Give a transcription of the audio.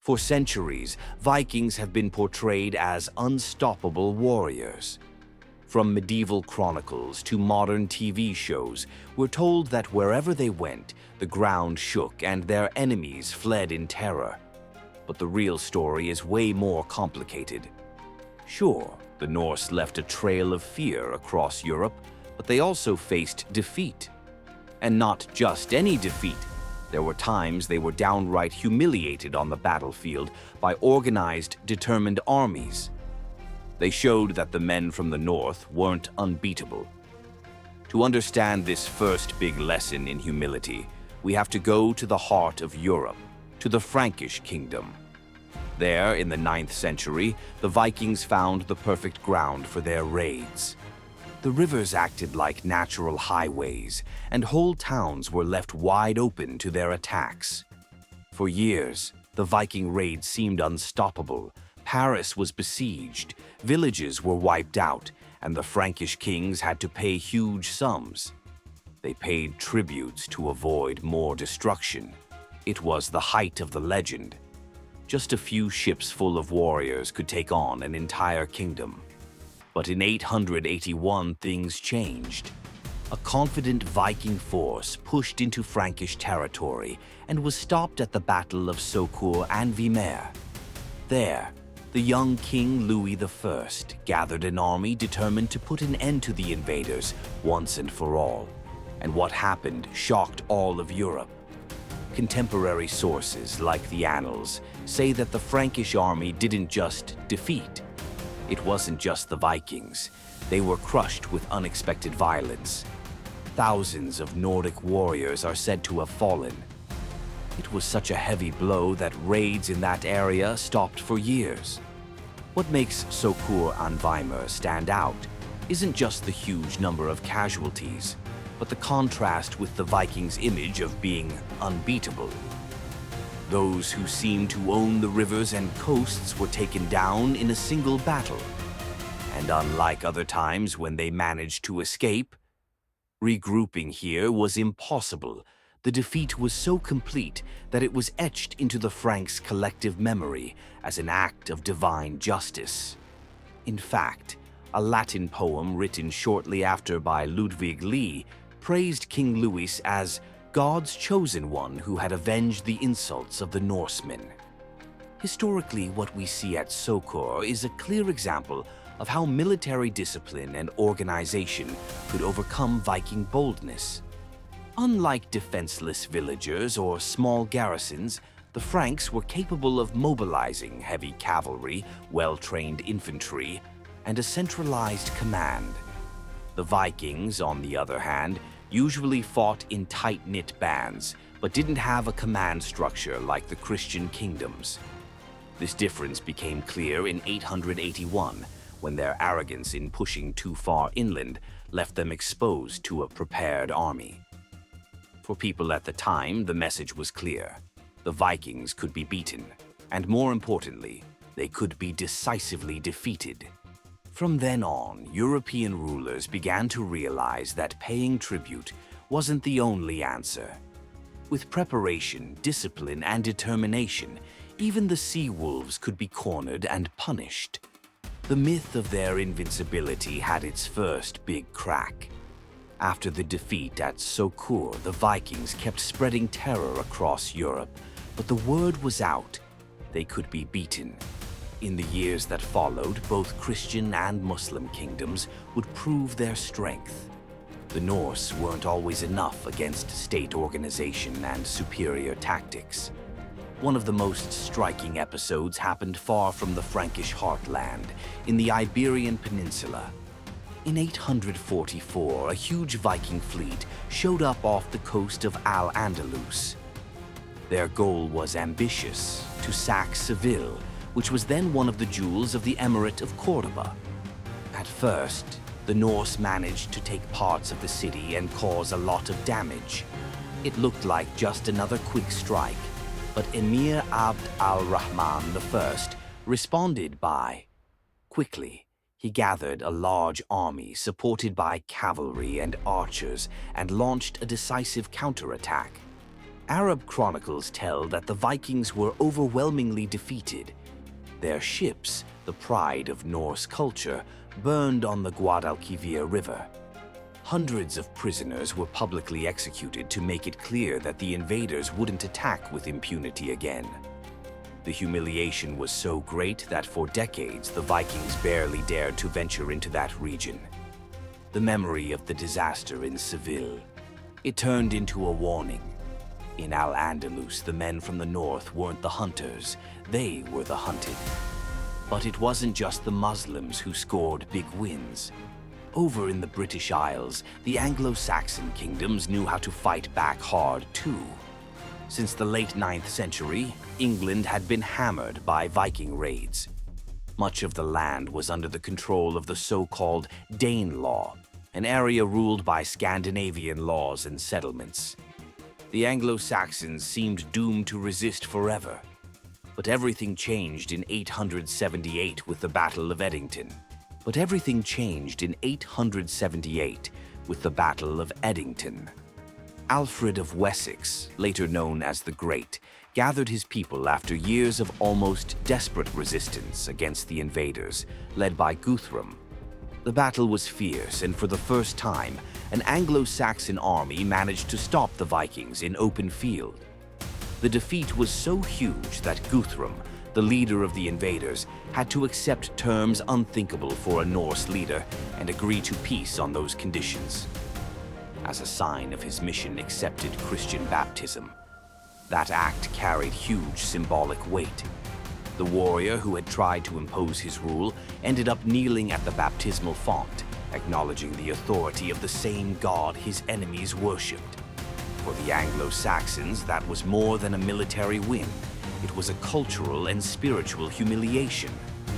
For centuries, Vikings have been portrayed as unstoppable warriors. From medieval chronicles to modern TV shows, we're told that wherever they went, the ground shook and their enemies fled in terror. But the real story is way more complicated. Sure, the Norse left a trail of fear across Europe, but they also faced defeat. And not just any defeat. There were times they were downright humiliated on the battlefield by organized, determined armies. They showed that the men from the north weren't unbeatable. To understand this first big lesson in humility, we have to go to the heart of Europe, to the Frankish kingdom. There, in the 9th century, the Vikings found the perfect ground for their raids. The rivers acted like natural highways, and whole towns were left wide open to their attacks. For years, the Viking raids seemed unstoppable. Paris was besieged, villages were wiped out, and the Frankish kings had to pay huge sums. They paid tributes to avoid more destruction. It was the height of the legend. Just a few ships full of warriors could take on an entire kingdom. But in 881, things changed. A confident Viking force pushed into Frankish territory and was stopped at the Battle of Saucourt and Vimere. There, the young King Louis I gathered an army determined to put an end to the invaders once and for all. And what happened shocked all of Europe. Contemporary sources, like the Annals, say that the Frankish army didn't just defeat. It wasn't just the Vikings. They were crushed with unexpected violence. Thousands of Nordic warriors are said to have fallen. It was such a heavy blow that raids in that area stopped for years. What makes Saucourt and Vimere stand out isn't just the huge number of casualties, but the contrast with the Vikings' image of being unbeatable. Those who seemed to own the rivers and coasts were taken down in a single battle. And unlike other times when they managed to escape, regrouping here was impossible. The defeat was so complete that it was etched into the Franks' collective memory as an act of divine justice. In fact, a Latin poem written shortly after by Ludwig Lee praised King Louis as God's chosen one who had avenged the insults of the Norsemen. Historically, what we see at Saucourt is a clear example of how military discipline and organization could overcome Viking boldness. Unlike defenseless villagers or small garrisons, the Franks were capable of mobilizing heavy cavalry, well-trained infantry, and a centralized command. The Vikings, on the other hand, usually fought in tight-knit bands, but didn't have a command structure like the Christian kingdoms. This difference became clear in 881, when their arrogance in pushing too far inland left them exposed to a prepared army. For people at the time, the message was clear. The Vikings could be beaten, and more importantly, they could be decisively defeated. From then on, European rulers began to realize that paying tribute wasn't the only answer. With preparation, discipline, and determination, even the sea wolves could be cornered and punished. The myth of their invincibility had its first big crack. After the defeat at Saucourt, the Vikings kept spreading terror across Europe, but the word was out. They could be beaten. In the years that followed, both Christian and Muslim kingdoms would prove their strength. The Norse weren't always enough against state organization and superior tactics. One of the most striking episodes happened far from the Frankish heartland, in the Iberian Peninsula. In 844, a huge Viking fleet showed up off the coast of Al-Andalus. Their goal was ambitious, to sack Seville, which was then one of the jewels of the Emirate of Cordoba. At first, the Norse managed to take parts of the city and cause a lot of damage. It looked like just another quick strike, but Emir Abd al-Rahman I responded quickly. He gathered a large army supported by cavalry and archers and launched a decisive counterattack. Arab chronicles tell that the Vikings were overwhelmingly defeated. Their ships, the pride of Norse culture, burned on the Guadalquivir River. Hundreds of prisoners were publicly executed to make it clear that the invaders wouldn't attack with impunity again. The humiliation was so great that for decades the Vikings barely dared to venture into that region. The memory of the disaster in Seville. It turned into a warning. In Al-Andalus, the men from the north weren't the hunters, they were the hunted. But it wasn't just the Muslims who scored big wins. Over in the British Isles, the Anglo-Saxon kingdoms knew how to fight back hard too. Since the late 9th century, England had been hammered by Viking raids. Much of the land was under the control of the so-called Danelaw, an area ruled by Scandinavian laws and settlements. The Anglo-Saxons seemed doomed to resist forever. But everything changed in 878 with the Battle of Edington. Alfred of Wessex, later known as the Great, gathered his people after years of almost desperate resistance against the invaders, led by Guthrum. The battle was fierce, and for the first time, an Anglo-Saxon army managed to stop the Vikings in open field. The defeat was so huge that Guthrum, the leader of the invaders, had to accept terms unthinkable for a Norse leader and agree to peace on those conditions. As a sign of his mission, accepted Christian baptism. That act carried huge symbolic weight. The warrior who had tried to impose his rule ended up kneeling at the baptismal font, acknowledging the authority of the same god his enemies worshipped. For the Anglo-Saxons, that was more than a military win. It was a cultural and spiritual humiliation.